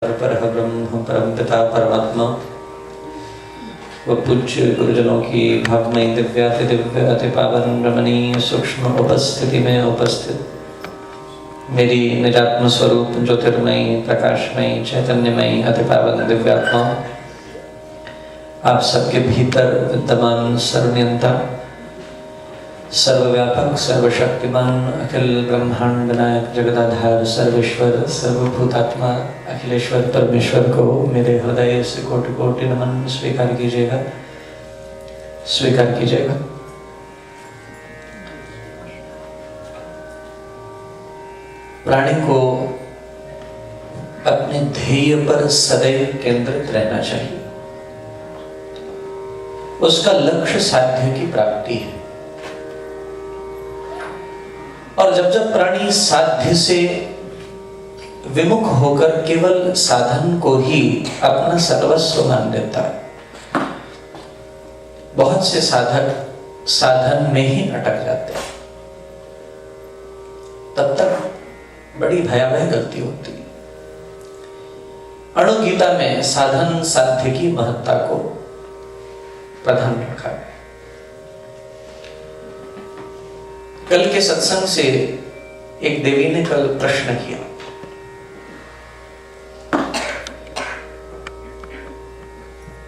परब्रह्म परम पिता परमात्मा व पूज्य गुरुजनों की भावमयी दिव्य अति पावन रमणीय सूक्ष्म उपस्थिति में उपस्थित मेरी निजात्म स्वरूप ज्योतिर्मयी प्रकाशमयी चैतन्यमयी अति पावन दिव्यात्मा, आप सबके भीतर विद्यमान सर्वनियंता सर्वव्यापक सर्वशक्तिमान अखिल ब्रह्मांड नायक जगदाधार सर्वेश्वर सर्वभूतात्मा अखिलेश्वर परमेश्वर को मेरे हृदय से कोटि कोटि नमन स्वीकार कीजिएगा, स्वीकार कीजिएगा। प्राणी को अपने ध्येय पर सदैव केंद्रित रहना चाहिए। उसका लक्ष्य साध्य की प्राप्ति है, और जब जब प्राणी साध्य से विमुख होकर केवल साधन को ही अपना सर्वस्व मान लेता है, बहुत से साधक साधन में ही अटक जाते हैं, तब तक बड़ी भयावह गलती होती है। अणुगीता में साधन साध्य की महत्ता को प्रधान रखा है। कल के सत्संग से एक देवी ने कल प्रश्न किया,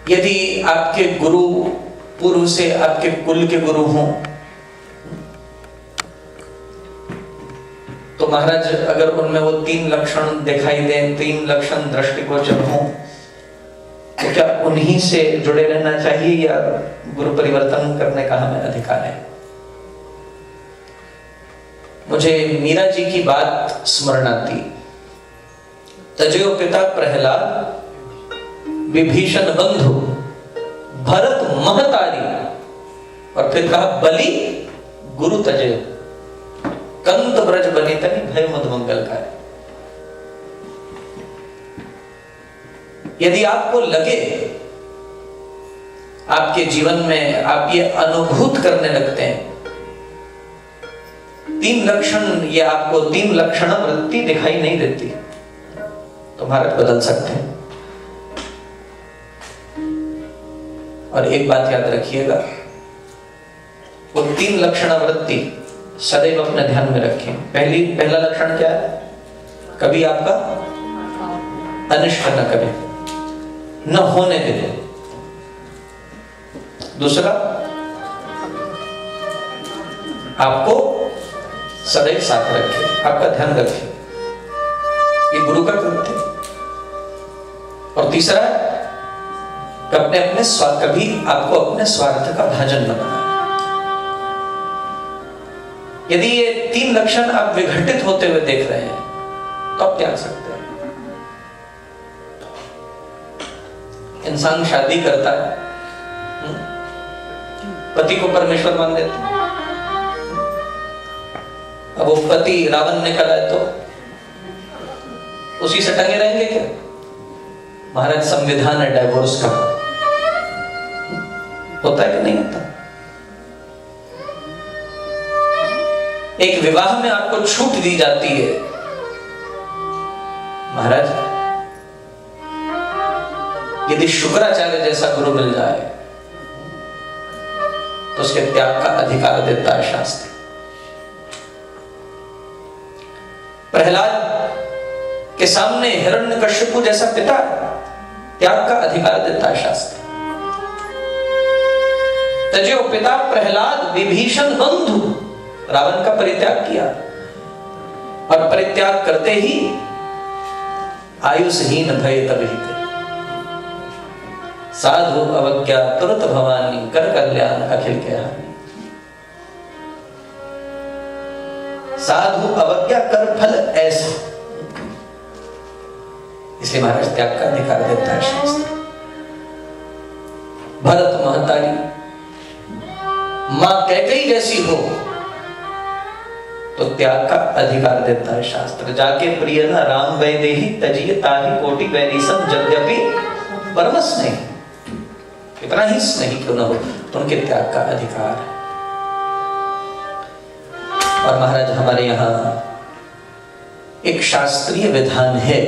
यदि आपके गुरु पूर्व से आपके कुल के गुरु हों तो महाराज अगर उनमें वो 3 लक्षण दिखाई दें, 3 लक्षण दृष्टिगोचर हों, तो क्या उन्हीं से जुड़े रहना चाहिए या गुरु परिवर्तन करने का हमें अधिकार है? मुझे मीरा जी की बात स्मरण आती। तजयो पिता प्रहलाद विभीषण बंधु भरत महतारी, और फिर कहा बलि गुरु तजयो कंत ब्रज बनी तनि भय मद मंगल का। यदि आपको लगे, आपके जीवन में आप ये अनुभूत करने लगते हैं 3 लक्षण, ये आपको 3 लक्षण वृत्ति दिखाई नहीं देती, तो भारत बदल सकते हैं। और एक बात याद रखिएगा, वो 3 लक्षण वृत्ति सदैव अपने ध्यान में रखें। पहला लक्षण क्या है? कभी आपका अनिष्ट न करे, न होने दे। दूसरा, आपको सदैव साथ रखे, आपका ध्यान रखे, ये गुरु का कृत्य है। और तीसरा, कभी आपको अपने स्वार्थ का भाजन न बनाए। यदि ये 3 लक्षण आप विघटित होते हुए देख रहे हैं तो आप त्याग सकते हैं। इंसान शादी करता है, पति को परमेश्वर मान लेते हैं। अब वो पति रावण निकला है तो उसी से टंगे रहेंगे क्या? महाराज संविधान है डाइवोर्स का, होता है कि नहीं होता? एक विवाह में आपको छूट दी जाती है, महाराज यदि शुक्राचार्य जैसा गुरु मिल जाए तो उसके त्याग का अधिकार देता है शास्त्र। प्रहलाद के सामने हिरण्यकश्यपु जैसा पिता त्याग का अधिकार देता है शास्त्र। तजो पिता प्रहलाद विभीषण बंधु, रावण का परित्याग किया, और परित्याग करते ही आयुषहीन भय तब ही थे। साधु अवज्ञा तुरत भवानी कर कल्याण अखिल के हानि। साधु अवज्ञा कर फल ऐसा, इसलिए महाराज त्याग का अधिकार देता है शास्त्र। भरत महतारी मां कैकेयी जैसी हो तो त्याग का अधिकार देता है शास्त्र। जाके प्रिय न राम वैदेही तजिए ताहि कोटि वैरीसम यद्यपि परमस नहीं, इतना ही स्नेही क्यों न हो, उनके त्याग का अधिकार है। और महाराज हमारे यहाँ एक शास्त्रीय विधान है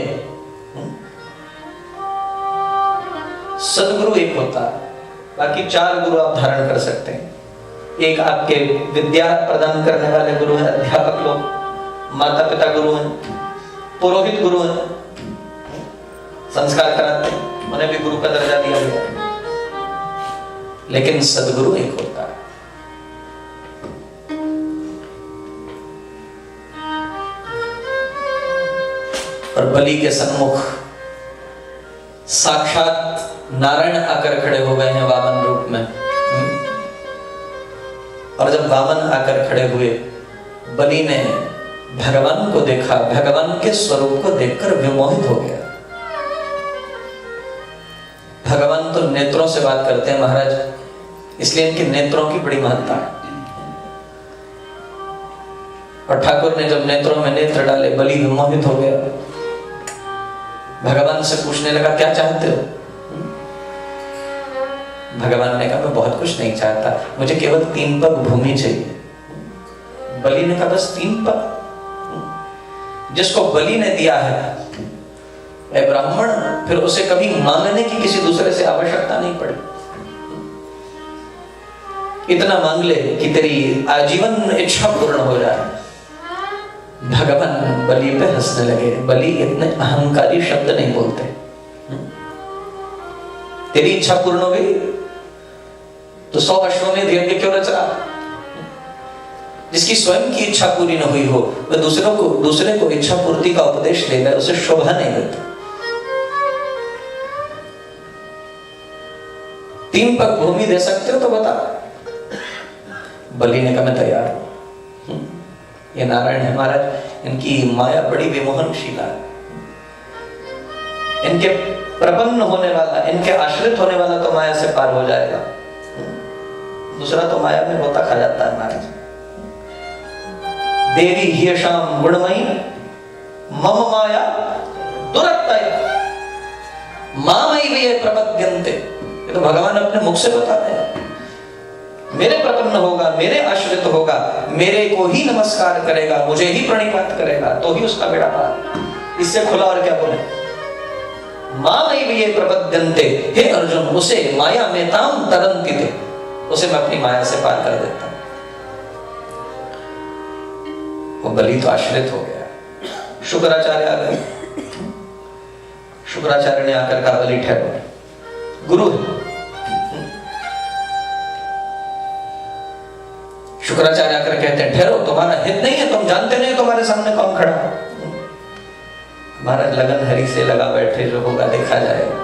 सदगुरु एक होता है, बाकी 4 गुरु आप धारण कर सकते हैं। एक आपके विद्या प्रदान करने वाले गुरु हैं, अध्यापक लोग, माता पिता गुरु हैं, पुरोहित गुरु हैं, संस्कार कराते हैं, उन्हें भी गुरु का दर्जा दिया गया। लेकिन सदगुरु एक होता है। और बलि के सन्मुख साक्षात नारायण आकर खड़े हो गए हैं वामन रूप में। और जब वामन आकर खड़े हुए, बलि ने भगवान को देखा, भगवान के स्वरूप को देखकर विमोहित हो गया। भगवान तो नेत्रों से बात करते हैं महाराज, इसलिए इनके नेत्रों की बड़ी महत्ता है। और ठाकुर ने जब नेत्रों में नेत्र डाले, बलि विमोहित हो गया। भगवान से पूछने लगा, क्या चाहते हो? भगवान ने कहा, मैं बहुत कुछ नहीं चाहता, मुझे केवल 3 पग भूमि चाहिए। बलि ने कहा, बस 3 पग? जिसको बलि ने दिया है ए ब्राह्मण, फिर उसे कभी मांगने की किसी दूसरे से आवश्यकता नहीं पड़ी। इतना मांग ले कि तेरी आजीवन इच्छा पूर्ण हो जाए। भगवान बलि पे हंसने लगे। बलि इतने अहंकारी शब्द नहीं बोलते। तेरी इच्छा पूर्ण हो गई तो 100 अश्वमेध यज्ञ क्यों रच रहा? जिसकी स्वयं की इच्छा पूरी न हुई हो, वह दूसरे को इच्छा पूर्ति का उपदेश दे, वह उसे शोभा नहीं देता। 3 पग भूमि दे सकते हो तो बता। बलि ने कहा, मैं तैयार हूं। ये नारायण है महाराज, इनकी माया बड़ी विमोहनशीला है। इनके प्रपन्न होने वाला, इनके आश्रित होने वाला तो माया से पार हो जाएगा, दूसरा तो माया में रोता खा जाता है महाराज। देवी ह्यशाम गुणमयी मम माया दुरत्तय मामैव ये प्रपद्यन्ते। ये तो भगवान अपने मुख से बता रहे हैं। मेरे प्रपन्न होगा, मेरे आश्रित होगा, मेरे को ही नमस्कार करेगा, मुझे ही प्रणिपात करेगा, तो ही उसका बेड़ा पार। इससे खुला और क्या बोले? मामैव ये प्रपद्यन्ते। हे अर्जुन, उसे माया में ताम तरन्ति थे, उसे मैं अपनी माया से पार कर देता हूं। वो बलि तो आश्रित हो गया। शुक्राचार्य आ गए। शुक्राचार्य ने आकर कहा, बलि ठहरो, गुरु है। शुक्राचार्य आकर कहते हैं, ठहरो, तुम्हारा हित नहीं है, तुम जानते नहीं तुम्हारे सामने कौन खड़ा है। महाराज लगन हरि से लगा बैठे, जो होगा देखा जाएगा।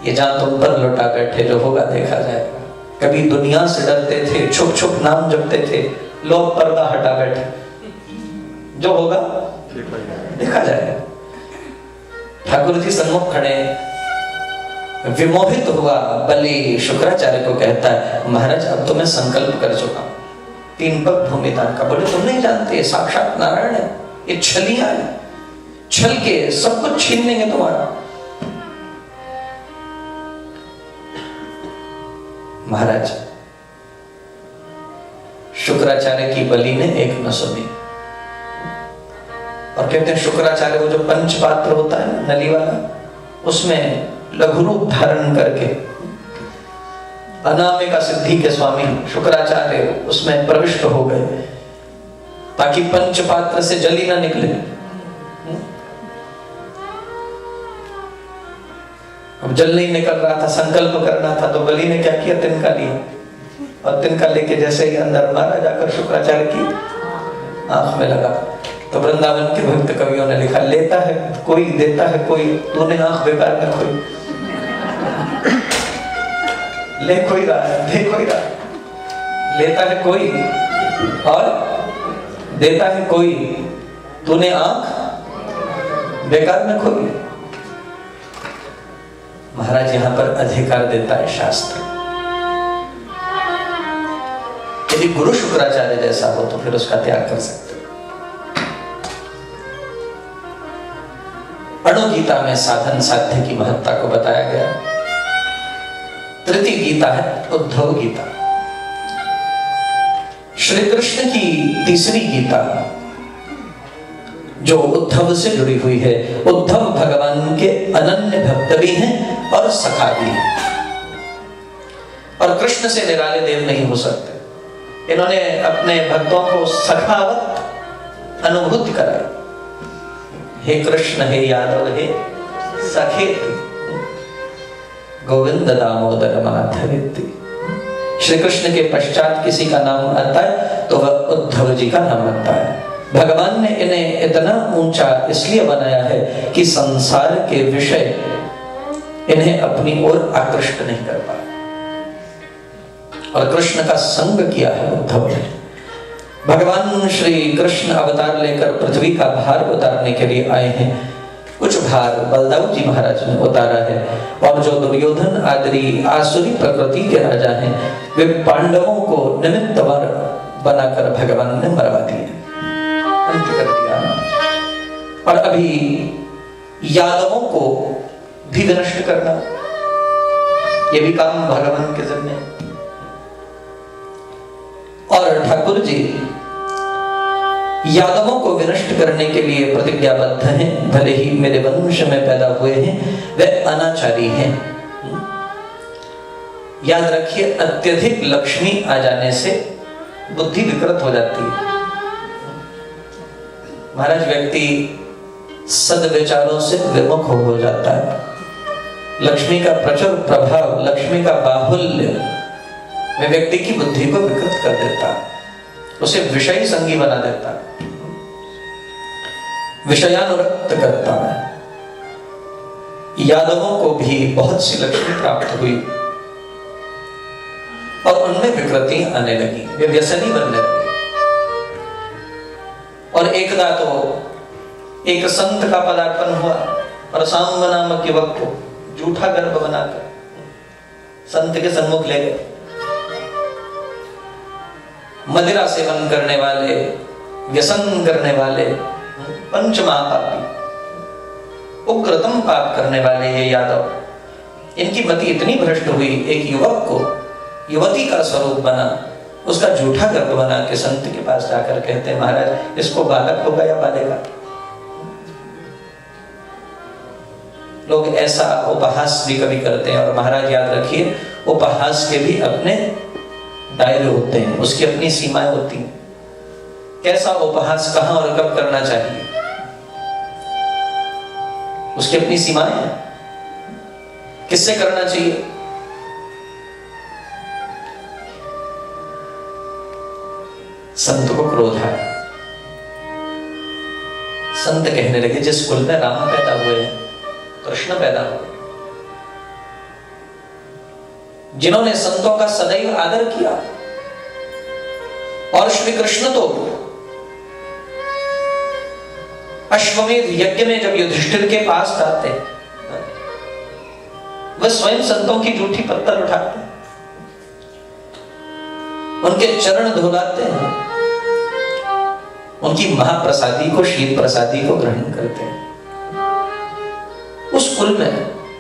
ये जहां तुम पर लौटा बैठे, जो होगा देखा जाएगा। कभी दुनिया से डरते थे, छुप छुप नाम जपते थे, लोग पर्दा हटा बैठे, जो होगा देखा जाएगा। ठाकुर जी सन्मुख खड़े, विमोहित हुआ बलि शुक्राचार्य को कहता है, महाराज अब तो मैं संकल्प कर चुका हूं 3 पग भूमि दान का। बोले, तुम नहीं जानते, साक्षात नारायण है, ये छलियां है, छल के सब कुछ छीन लेंगे तुम्हारा। महाराज शुक्राचार्य की बलि ने एक न सुनी। और कहते हैं शुक्राचार्य को जो पंचपात्र होता है नली वाला, उसमें लघु रूप धारण करके अनामिका सिद्धि के स्वामी शुक्राचार्य उसमें प्रविष्ट हो गए, ताकि पंचपात्र से जल ही ना निकले। अब जल नहीं निकल रहा था, संकल्प करना था, तो बलि ने क्या किया, तिनका लिया। और तिनका लेके जैसे ही अंदर मारा, जाकर शुक्राचार्य की आंख में लगा। तो वृंदावन के भक्त कवियों ने लिखा, लेता है कोई, देता है कोई, तूने आंख बेकार कर खोई। ले कोई रहा है, दे कोई रहा है। लेता है कोई और देता है कोई, तूने आंख बेकार में खोई। महाराज यहां पर अधिकार देता है शास्त्र। यदि गुरु शुक्राचार्य जैसा हो तो फिर उसका त्याग कर सकते। अणु गीता में साधन साध्य की महत्ता को बताया गया। तृतीय गीता है उद्धव गीता, श्री कृष्ण की तीसरी गीता जो उद्धव से जुड़ी हुई है। उद्धव भगवान के अनन्य भक्त भी हैं और सखा भी है। और कृष्ण से निराले देव नहीं हो सकते। इन्होंने अपने भक्तों को सखावत अनुभूति कराई। हे कृष्ण, हे यादव, हे सखे, गोविंद दामोदर माधवेति। श्री कृष्ण के पश्चात किसी का नाम आता है तो वह उद्धव जी का नाम आता है। भगवान ने इन्हें इतना ऊंचा इसलिए बनाया है कि संसार के विषय इन्हें अपनी ओर आकृष्ट नहीं कर पाए, और कृष्ण का संग किया है उद्धव ने। भगवान श्री कृष्ण अवतार लेकर पृथ्वी का भार उतारने के लिए आए हैं। कुछ भार बलदाऊ जी महाराज ने उतारा है, और जो दुर्योधन आदि आसुरी प्रकृति के राजा हैं, वे पांडवों को निमित्त बनाकर भगवान ने मरवा दिए, अंत कर दिया। और अभी यादवों को भी विनष्ट करना, ये भी काम भगवान के जिम्मे। और ठाकुर जी यादवों को विनष्ट करने के लिए प्रतिज्ञाबद्ध हैं। भले ही मेरे वंश में पैदा हुए हैं, वे अनाचारी हैं। याद रखिए, अत्यधिक लक्ष्मी आ जाने से बुद्धि विकृत हो जाती है। महाराज, व्यक्ति सद्विचारों से विमुख हो जाता है। लक्ष्मी का प्रचुर प्रभाव, लक्ष्मी का बाहुल्य में व्यक्ति की बुद्धि को विकृत कर देता है, उसे विषयी संगी बना देता है, विषयानुरक्त करता है। यादवों को भी बहुत सी लक्ष्मी प्राप्त हुई और उनमें विकृति आने लगी, वे व्यसनी बनने लगे। और एकदा तो एक संत का पदार्पण हुआ और सांब नामक युवक को झूठा गर्भ बनाकर संत के सन्मुख ले गए। मदिरा सेवन करने वाले, व्यसन करने वाले, पंच महापापी, उग्रतम पाप करने वाले ये यादव, इनकी मति इतनी भ्रष्ट हुई, एक युवक को युवती का स्वरूप बना, उसका झूठा गर्भ बना के संत के पास जाकर कहते हैं, महाराज इसको बालक होगा या बालेगा? लोग ऐसा उपहास भी कभी करते हैं। और महाराज याद रखिए, उपहास के भी अपने दायरे होते हैं, उसकी अपनी सीमाएं होती हैं। कैसा उपहास कहां और कब करना चाहिए, उसकी अपनी सीमाएं हैं। किससे करना चाहिए? संत को क्रोध आया। संत कहने लगे, जिस कुल में राम पैदा हुए हैं, कृष्ण पैदा हुए, जिन्होंने संतों का सदैव आदर किया, और श्री कृष्ण तो अश्वमेध यज्ञ में जब युधिष्ठिर के पास जाते, वह स्वयं संतों की जूठी पत्थर उठाते, उनके चरण धुलाते हैं, उनकी महाप्रसादी को, शील प्रसादी को ग्रहण करते हैं। उस कुल में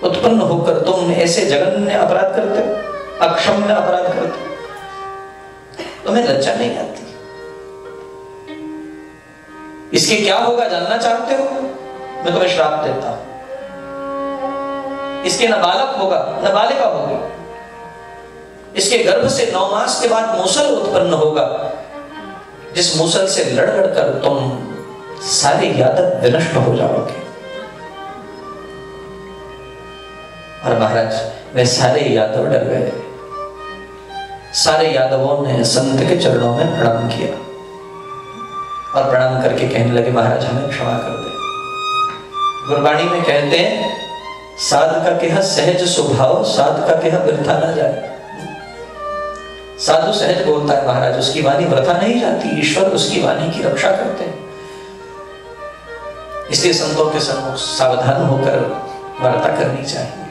उत्पन्न होकर तुम ऐसे जघन्य अपराध करते हो, अक्षम्य अपराध करते हो, तुम्हें लज्जा नहीं आती? इसके क्या होगा जानना चाहते हो? मैं तुम्हें श्राप देता हूं। इसके न बालक होगा न बालिका होगी, इसके गर्भ से 9 मास के बाद मूसल उत्पन्न होगा, जिस मूसल से लड़ लड़कर तुम सारे यादव विनष्ट हो जाओगे। और महाराज, वे सारे यादव डर गए। सारे यादवों ने संत के चरणों में प्रणाम किया और प्रणाम करके कहने लगे, महाराज हमें क्षमा कर दे। गुरबाणी में कहते हैं, साध का केह सहज स्वभाव, साध का केह वृथा ना जाए। साधु सहज बोलता है महाराज, उसकी वाणी वृथा नहीं जाती, ईश्वर उसकी वाणी की रक्षा करते हैं। इसलिए संतों के सम्मुख सावधान होकर वार्ता करनी चाहिए।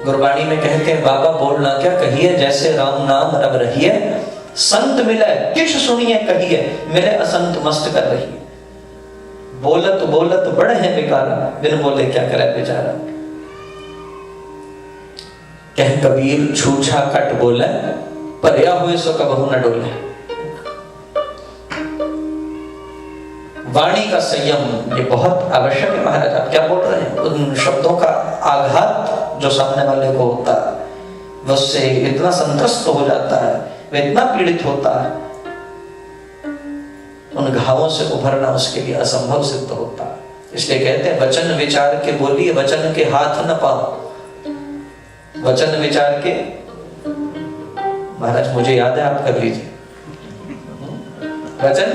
गुरबाणी में कहते हैं, बाबा बोलना क्या कहिए, जैसे राम नाम रब रहिए, संत मिले किछ सुनिए कहिए, मेरे असंत मस्त कर रही। बोलत बोलत बड़े हैं बेकारा, बिन बोले क्या करे बेचारा। कह कबीर छूछा कट बोले, परया हुए सो कबहू न डोले। वाणी का संयम ये बहुत आवश्यक है। महाराज आप क्या बोल रहे हैं? उन शब्दों का आघात जो सामने वाले को होता है, वो उससे इतना संत्रस्त हो जाता है, वह इतना पीड़ित होता है, उन घावों से उभरना उसके लिए असंभव सिद्ध होता है। इसलिए कहते हैं वचन विचार के बोलिए, वचन के हाथ न पाओ। वचन विचार के, महाराज मुझे याद है, आप कर लीजिए। वचन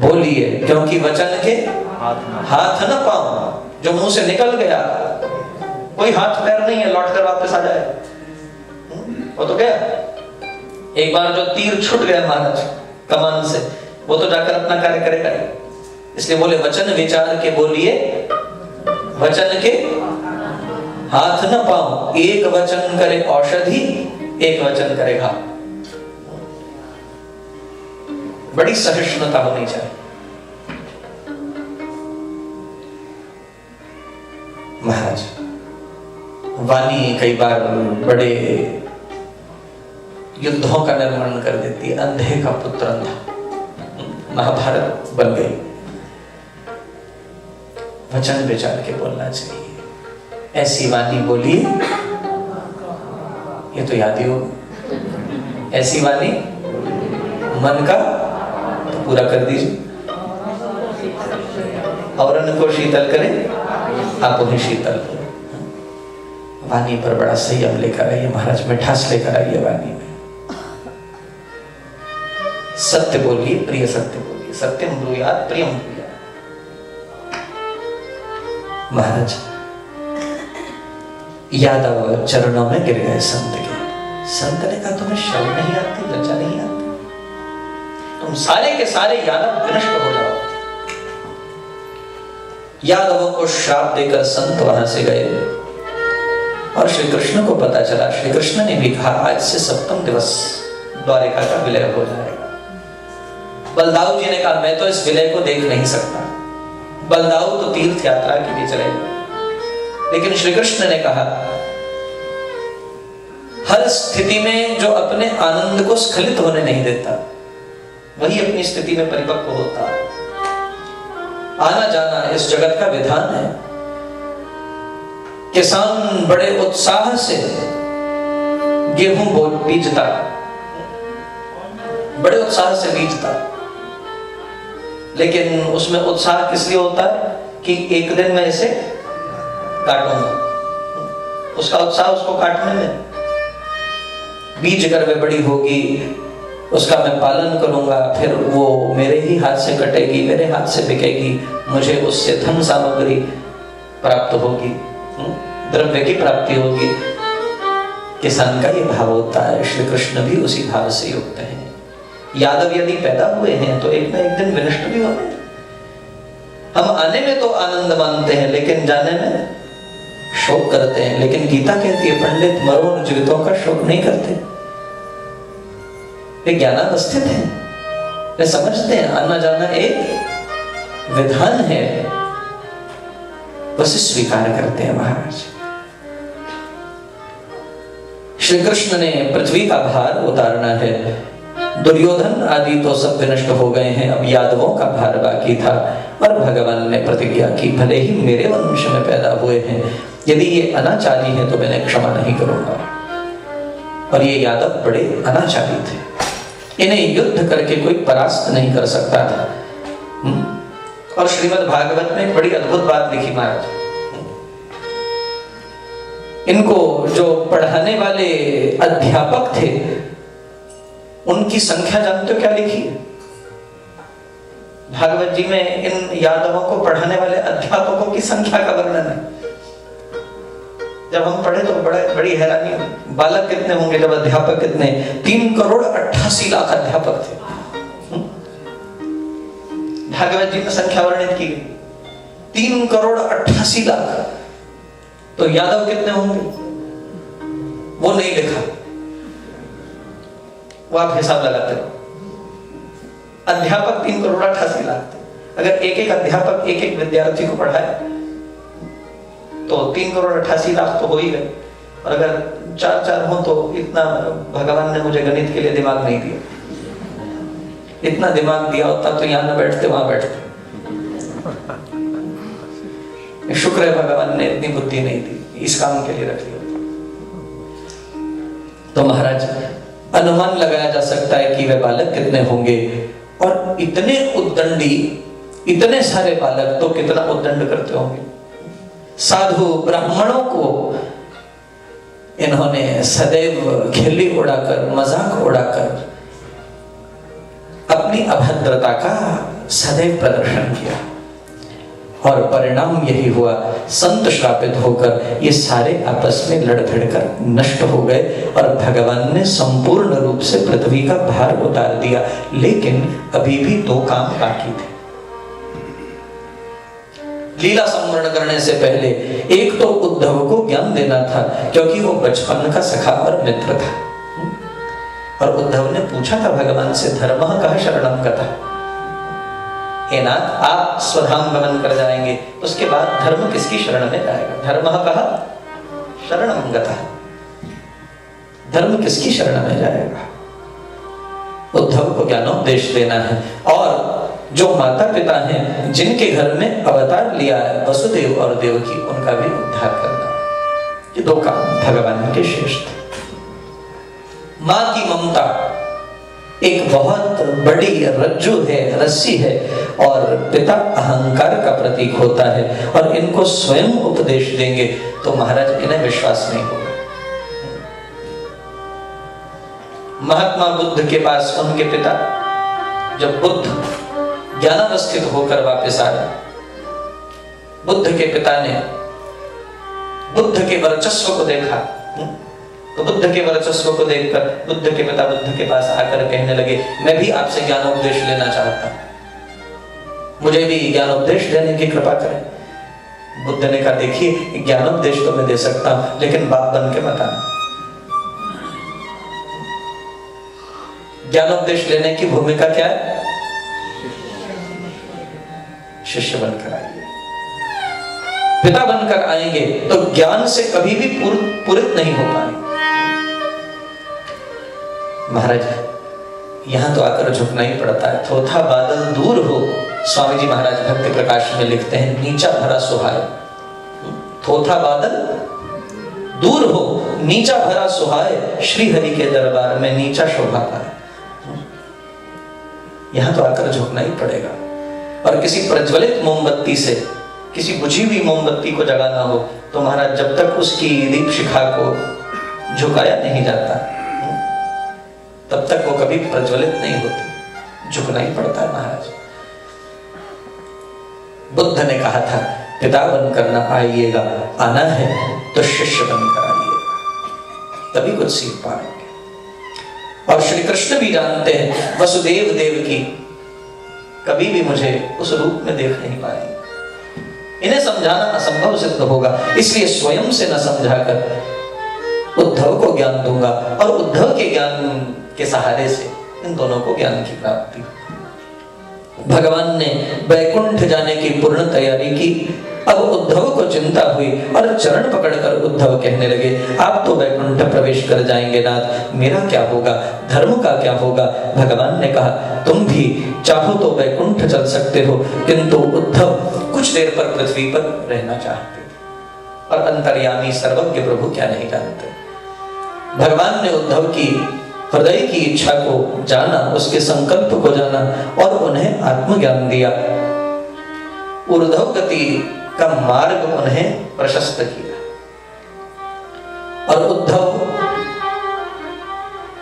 बोलिए क्योंकि वचन के हाथ न पाओ। जो मुंह से निकल गया, कोई हाथ पैर नहीं है लौट कर वापस आ जाए। वो तो क्या, एक बार जो तीर छूट गया महाराज कमान से, वो तो जाकर अपना कार्य करेगा। इसलिए बोले वचन विचार के बोलिए, वचन के हाथ न पाओ। एक वचन करे औषधि, एक वचन करे घाव। बड़ी सहिष्णुता होनी चाहिए। महाराज वाणी कई बार बड़े युद्धों का निर्माण कर देती है। अंधे का पुत्र अंधा, महाभारत बन गई। वचन विचार के बोलना चाहिए। ऐसी वाणी बोलिए, ये तो याद ही होगा। ऐसी वाणी मन का तो पूरा कर दीजिए। और उनको शीतल करे, आप उन्हें शीतल करो। वाणी पर बड़ा संयम लेकर आइए महाराज, मिठास लेकर आइए वाणी में। सत्य बोलिए, प्रिय सत्य बोलिए। सत्यम ब्रूयात् प्रियम ब्रूयात्। महाराज यादव चरणों में गिर गए संत के। संत ने कहा तुम्हें शर्म नहीं आती, लज्जा नहीं आती? तुम सारे के सारे यादव विनष्ट हो जाओ। यादवों को श्राप देकर संत वहां से गए और श्री कृष्ण को पता चला। श्री कृष्ण ने भी कहा आज से सप्तम दिवस द्वारिका का विलय हो जाएगा। बलदाऊ जी ने कहा मैं तो इस विलय को देख नहीं सकता। बलदाऊ तो तीर्थ यात्रा के लिए चलेगा। लेकिन श्री कृष्ण ने कहा हर स्थिति में जो अपने आनंद को स्खलित होने नहीं देता, वही अपनी स्थिति में परिपक्व होता। आना जाना इस जगत का विधान है। किसान बड़े उत्साह से गेहूं बीजता, बड़े उत्साह से बीजता, लेकिन उसमें उत्साह किस लिए होता है कि एक दिन मैं इसे काटूंगा। उसका उत्साह उसको काटने में, बीज कर वे बड़ी होगी, उसका मैं पालन करूंगा, फिर वो मेरे ही हाथ से कटेगी, मेरे हाथ से बिकेगी, मुझे उससे धन सामग्री प्राप्त होगी, द्रव्य की प्राप्ति होगी। किसान का ये भाव होता है। श्री कृष्ण भी उसी भाव से युक्त हैं। यादव यदि पैदा हुए हैं तो एक न एक दिन विनष्ट भी होंगे। हम आने में तो आनंद मानते हैं, लेकिन जाने में शोक करते हैं। लेकिन गीता कहती है पंडित मरो न जीवितों का शोक नहीं करते। वे ज्ञानावस्थित हैं, वे समझते हैं आना जाना एक विधान है, बस स्वीकार करते हैं। महाराज श्री कृष्ण ने पृथ्वी का भार उतारना है। दुर्योधन आदि तो सब विनष्ट हो गए हैं, अब यादवों का भार बाकी था। और भगवान ने प्रतिज्ञा की भले ही मेरे वंश में पैदा हुए हैं, यदि ये अनाचारी हैं तो मैंने क्षमा नहीं करूंगा। और ये यादव बड़े अनाचारी थे, इन्हें युद्ध करके कोई परास्त नहीं कर सकता था। और श्रीमद् भागवत में बड़ी अद्भुत बात लिखी महाराज। इनको जो पढ़ाने वाले अध्यापक थे उनकी संख्या जानते हो क्या लिखी है भागवत जी में? इन यादवों को पढ़ाने वाले अध्यापकों की संख्या का वर्णन है। जब हम पढ़े तो बड़ी हैरानी हुई। बालक कितने होंगे जब अध्यापक कितने? 3,88,00,000 अध्यापक थे। भागवत जी में संख्या वर्णित की गई 3,88,00,000। तो यादव कितने होंगे वो नहीं लिखा, वो आप हिसाब लगाते हो। अध्यापक 3,88,00,000 थे। अगर एक एक अध्यापक एक एक विद्यार्थी को पढ़ाए तो 3,88,00,000 तो हो ही गए। और अगर 4-4 हो तो इतना भगवान ने मुझे गणित के लिए दिमाग नहीं दिया। इतना दिमाग दिया होता तो यहां न बैठते वहां बैठते। शुक्र है भगवान ने इतनी बुद्धि नहीं दी, इस काम के लिए रख लिया। तो महाराज अनुमान लगाया जा सकता है कि वे बालक कितने होंगे, और इतने उद्दंडी, इतने सारे बालक तो कितना उद्दंड करते होंगे। साधु ब्राह्मणों को इन्होंने सदैव खिल्ली उड़ाकर, मजाक उड़ाकर अपनी अभद्रता का सदैव प्रदर्शन किया, और परिणाम यही हुआ, संत श्रापित होकर ये सारे आपस में लड़ भिड़कर नष्ट हो गए, और भगवान ने संपूर्ण रूप से पृथ्वी का भार उतार दिया। लेकिन अभी भी दो काम बाकी थे लीला संवरण करने से पहले। एक तो उद्धव को ज्ञान देना था, क्योंकि वो बचपन का सखा और मित्र था, और उद्धव ने पूछा था भगवान से, धर्मः कः शरणं गतः। हे नाथ, आप स्वधाम गमन कर जाएंगे, उसके बाद धर्म किसकी शरण में जाएगा? धर्मः कः शरणं गतः, धर्म किसकी शरण में जाएगा? उद्धव को ज्ञानोपदेश देना है, और जो माता पिता हैं जिनके घर में अवतार लिया है वसुदेव और देवकी, उनका भी उद्धार करना। ये दो काम भगवान के शेष थे। माँ की ममता एक बहुत बड़ी रज्जु है, रस्सी है, और पिता अहंकार का प्रतीक होता है, और इनको स्वयं उपदेश देंगे तो महाराज इन्हें विश्वास नहीं होगा। महात्मा बुद्ध के पास उनके पिता, जब बुद्ध ज्ञानावस्थित होकर वापस आए, बुद्ध के पिता ने बुद्ध के वर्चस्व को देखा, तो बुद्ध के वर्चस्व को देखकर बुद्ध के पिता बुद्ध के पास आकर कहने लगे, मैं भी आपसे ज्ञानोपदेश लेना चाहता हूं, मुझे भी ज्ञानोपदेश देने की कृपा करें। बुद्ध ने कहा, देखिए ज्ञानोपदेश तो मैं दे सकता हूं, लेकिन बाप बन के मत आना। ज्ञानोपदेश लेने की भूमिका क्या है? शिष्य बनकर आइए। पिता बनकर आएंगे तो ज्ञान से कभी भी पूरित नहीं हो पाएंगे। महाराज यहां तो आकर झुकना ही पड़ता है। थोथा बादल दूर हो, स्वामी जी महाराज भक्ति प्रकाश में लिखते हैं, नीचा भरा सुहाए। थोथा बादल दूर हो, नीचा भरा सुहाए, श्री हरि के दरबार में नीचा शोभा पाए। यहां तो आकर झुकना ही पड़ेगा। और किसी प्रज्वलित मोमबत्ती से किसी बुझी हुई मोमबत्ती को जगाना हो तो महाराज जब तक उसकी दीप शिखा को झुकाया नहीं जाता तब तक वो कभी प्रज्वलित नहीं होती, झुकना ही पड़ता है महाराज। बुद्ध ने कहा था, पिता बनकर ना आइएगा, आना है तो शिष्य बनकर आइएगा, तभी कुछ सीख पाएंगे। और श्री कृष्ण भी जानते हैं वसुदेव देवकी कभी भी मुझे उस रूप में देख नहीं पाएंगे, इन्हें समझाना असंभव सिद्ध होगा, इसलिए स्वयं से न समझाकर उद्धव को ज्ञान दूंगा, और उद्धव के ज्ञान के सहारे से इन दोनों को ज्ञान की प्राप्ति। भगवान ने वैकुंठ जाने की पूर्ण तैयारी की। अब उद्धव को चिंता हुई और चरण पकड़कर उद्धव कहने लगे, आप तो वैकुंठ प्रवेश कर जाएंगे नाथ, मेरा क्या होगा, धर्म का क्या होगा? भगवान ने कहा, तुम भी चाहो तो वैकुंठ चल सकते हो, किंतु उद्धव कुछ देर पर पृथ्वी पर रहना चाहते, और अंतर्यामी सर्वज्ञ प्रभु क्या नहीं जानते। भगवान ने उद्धव की हृदय की इच्छा को जाना, उसके संकल्प को जाना, और उन्हें आत्मज्ञान दिया। ऊर्ध्व गति का मार्ग उन्हें प्रशस्त किया, और उद्धव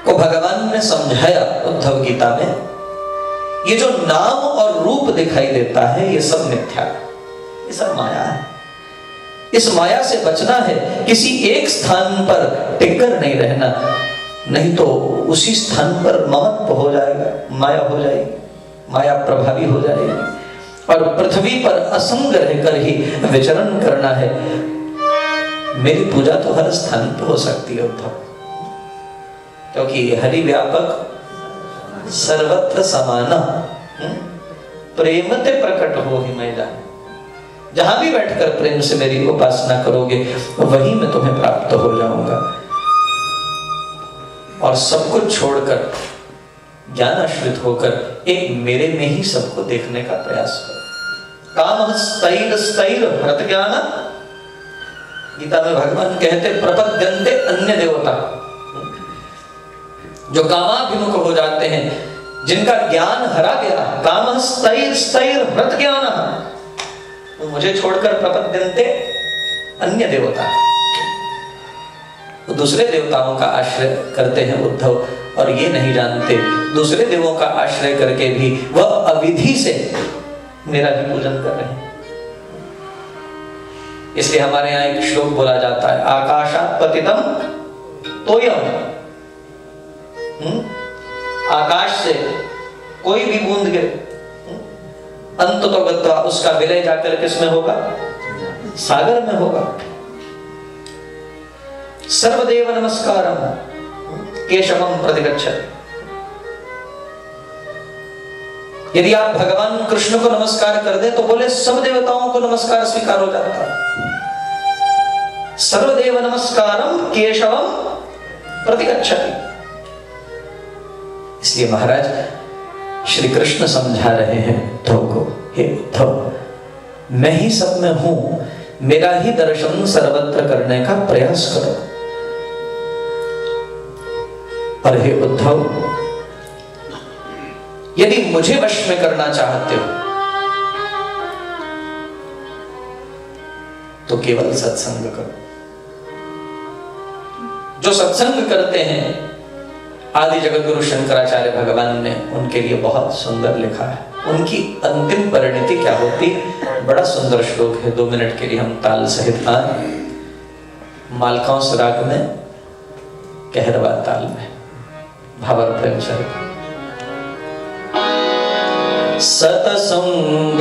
को भगवान ने समझाया उद्धव गीता में, ये जो नाम और रूप दिखाई देता है ये सब मिथ्या है, ये सब माया है। इस माया से बचना है, किसी एक स्थान पर टिककर नहीं रहना, नहीं तो उसी स्थान पर ममत्व हो जाएगा, माया हो जाएगी, माया प्रभावी हो जाएगी, और पृथ्वी पर असंग रहकर ही विचरण करना है। मेरी पूजा तो हर स्थान पर हो सकती है उद्धव, क्योंकि हरि व्यापक सर्वत्र समाना, प्रेम ते प्रकट हो ही मैं जान। जहां भी बैठकर प्रेम से मेरी उपासना करोगे वहीं मैं तुम्हें प्राप्त हो जाऊंगा। और सब कुछ छोड़कर ज्ञान आश्रित होकर एक मेरे में ही सबको देखने का प्रयास करो। काम स्थैर स्थैर व्रत ज्ञान। गीता में भगवान कहते प्रपद्यन्ते अन्य देवता, जो कामाभिमुख हो जाते हैं, जिनका ज्ञान हरा गया, काम स्थैर स्थैर व्रत ज्ञान, वो मुझे छोड़कर प्रपद्यन्ते अन्य देवता, वो दूसरे देवताओं का आश्रय करते हैं उद्धव, और ये नहीं जानते दूसरे देवों का आश्रय करके भी वह अविधि से मेरा भी पूजन कर रहे हैं। इसलिए हमारे यहाँ एक श्लोक बोला जाता है, आकाशात् पतितम तोयम। आकाश से कोई भी बूंद गिरे, अंत तो गत्वा उसका विलय जाकर किसमें होगा? सागर में होगा। सर्वदेव नमस्कारम केशवम प्रतिगच्छति। यदि आप भगवान कृष्ण को नमस्कार कर दे तो बोले सब देवताओं को नमस्कार स्वीकार हो जाता है। सर्वदेव नमस्कारम केशवम प्रतिगच्छति। इसलिए महाराज श्री कृष्ण समझा रहे हैं उद्धव को, हे उद्धव, मैं ही सब में हूं, मेरा ही दर्शन सर्वत्र करने का प्रयास करो। और हे उद्धव, यदि मुझे वश में करना चाहते हो तो केवल सत्संग करो। जो सत्संग करते हैं, आदि जगत गुरु शंकराचार्य भगवान ने उनके लिए बहुत सुंदर लिखा है। उनकी अंतिम परिणति क्या होती है, बड़ा सुंदर श्लोक है। 2 मिनट के लिए हम ताल सहित आए, मालकाओं राग में, कहरवा ताल में, भावर प्रेम सहित। सतसंग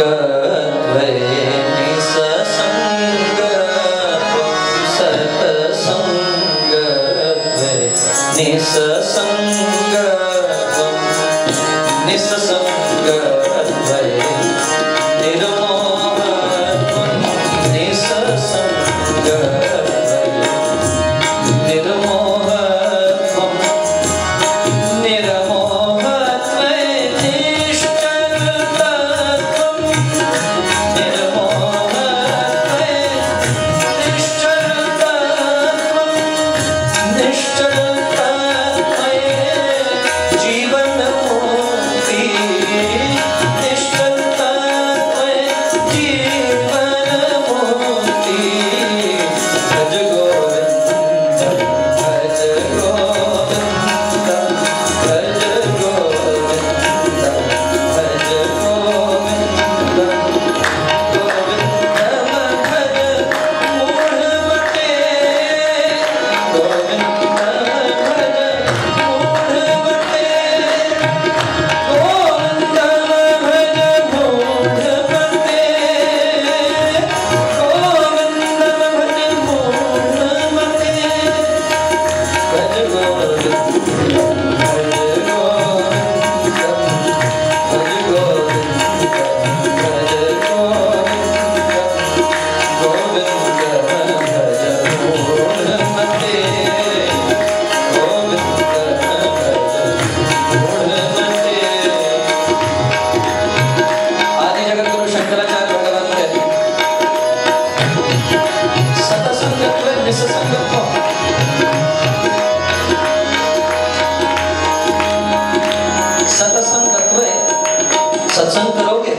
सत्संग करोगे,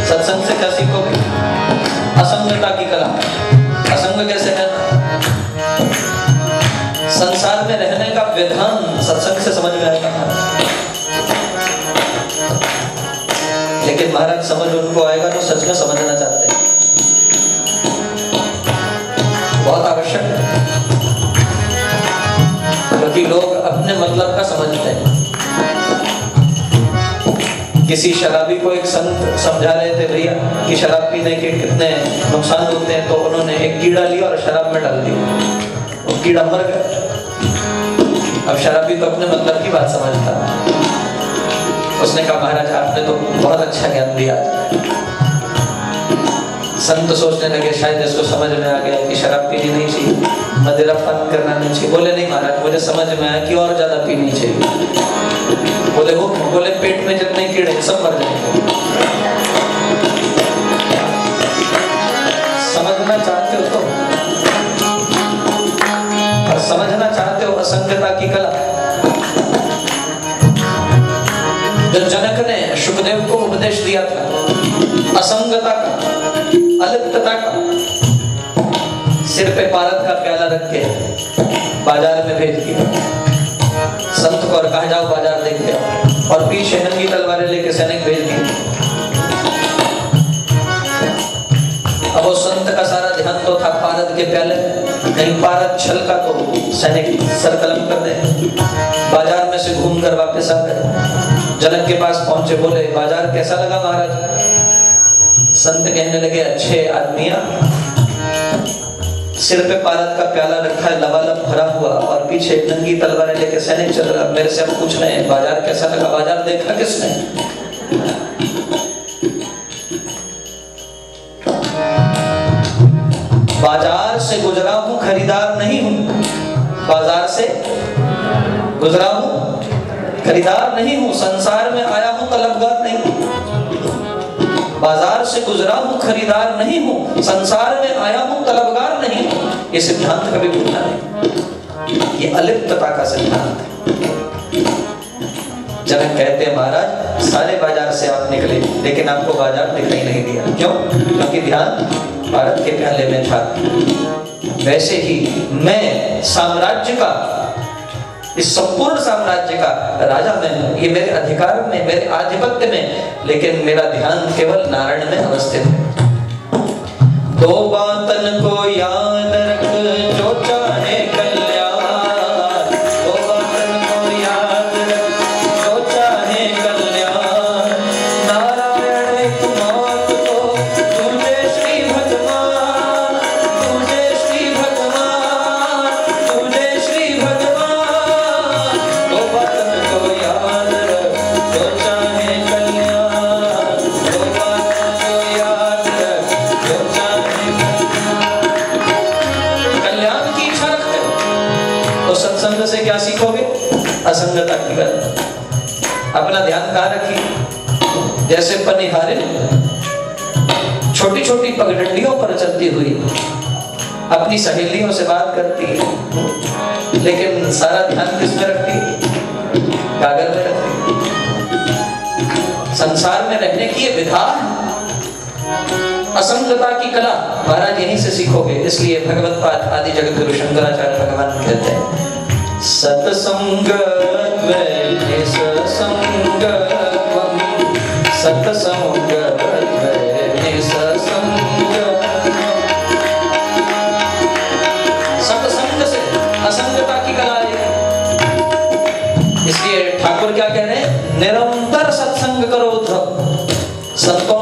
सत्संग से क्या सीखोगे? असंगता की कला। असंग कैसे रहना, संसार में रहने का विधान सत्संग से समझ में आएगा। लेकिन महाराज समझ उनको आएगा जो सच में समझना चाहते हैं, बहुत आवश्यक है। क्योंकि लोग अपने मतलब का समझते हैं। किसी शराबी को एक संत समझा रहे थे भैया कि शराब पीने के कितने नुकसान होते हैं, तो उन्होंने एक कीड़ा लिया और शराब में डाल दिया, वो कीड़ा मर गया। अब शराबी तो अपने मतलब की बात समझता, उसने कहा महाराज आपने तो बहुत अच्छा ज्ञान दिया। संत सोचने लगे शायद इसको समझ में आ गया कि शराब पीनी नहीं चाहिए, मदिरा पान करना नहीं चाहिए। बोले नहीं महाराज, मुझे समझ में आया कि और ज्यादा पीनी चाहिए। बोले पेट में जितने कीड़े सब मर जाएंगे। असंगता की कला। जो जनक ने शुकदेव को उपदेश दिया था असंगता का, अलिप्तता का, सिर पे पारद का प्याला रख के बाजार में भेज दिया संत को और कहा जाओ बाजार देख के आओ, और पीछे नंगी तलवारें लेके सैनिक भेज दिए। अब वो संत का सारा ध्यान तो था पारद के प्याले, कहीं पारद छलका तो सैनिक सरकलम कर दे। बाजार में से घूम कर वापस आ गए, जनक के पास पहुंचे, बोले बाजार कैसा लगा महाराज? संत कहने लगे अच्छे आदमिया, सिर पे पारद का प्याला रखा है लबालब भरा हुआ, और पीछे नंगी तलवारें लेके सैनिक चल रहा, मेरे से अब पूछ रहे हैं बाजार कैसा लगा? बाजार देखा किसने? बाजार से गुजरा हूं, खरीदार नहीं हूं। बाजार से गुजरा हूं, खरीदार नहीं हूं। संसार में आया हूं, तलबगार नहीं हूं। बाजार से गुजरा हूं, खरीदार नहीं हूं। संसार में आया हूं, तलबगार नहीं हूं। ये सिद्धांत कभी भूलना नहीं, ये अलिप्तता का सिद्धांत है। जनक कहते हैं महाराज सारे बाजार से आप निकले, लेकिन आपको बाजार दिखाई नहीं दिया। क्यों? क्योंकि ध्यान भारत के प्याले में था। वैसे ही मैं साम्राज्य का, इस संपूर्ण साम्राज्य का राजा मैं हूं। ये मेरे अधिकार में, मेरे आधिपत्य में, लेकिन मेरा ध्यान केवल नारायण में अवस्थित है। दो बातन को याद रख जो चाहे कल्याण, दो बातन को याद रख जो चाहे कल्याण। नारायण एक मौत को तुझे श्री भगवान, तुझे श्री भगवान, तुझे श्री भगवान। दो बातन को याद रख जो चाहे कल्याण, दो बातन को याद रख जो चाहे कल्याण की इच्छा रखते हो तो सत्संग से क्या सीखोगे? असंगता की बात। अपना ध्यान कहाँ रखिए। जैसे पनिहारिन छोटी छोटी पगडंडियों पर चलती हुई अपनी सहेलियों से बात करती है, लेकिन सारा ध्यान किसमें रखती है? गागर में रखती है। संसार में रहने की ये विधा है, असंगता की कला। महाराज यहीं से सीखोगे। इसलिए भगवत पाद आदि जगत गुरु शंकराचार्य भगवान कहते हैं सत्संगत्वे सत्संगत्वम्, सत्संगत्वे सत्संगत्वम्। सत्संग से असंगता की कला है। इसलिए ठाकुर क्या कह रहे हैं? निरंतर सत्संग करो उद्धव। संतों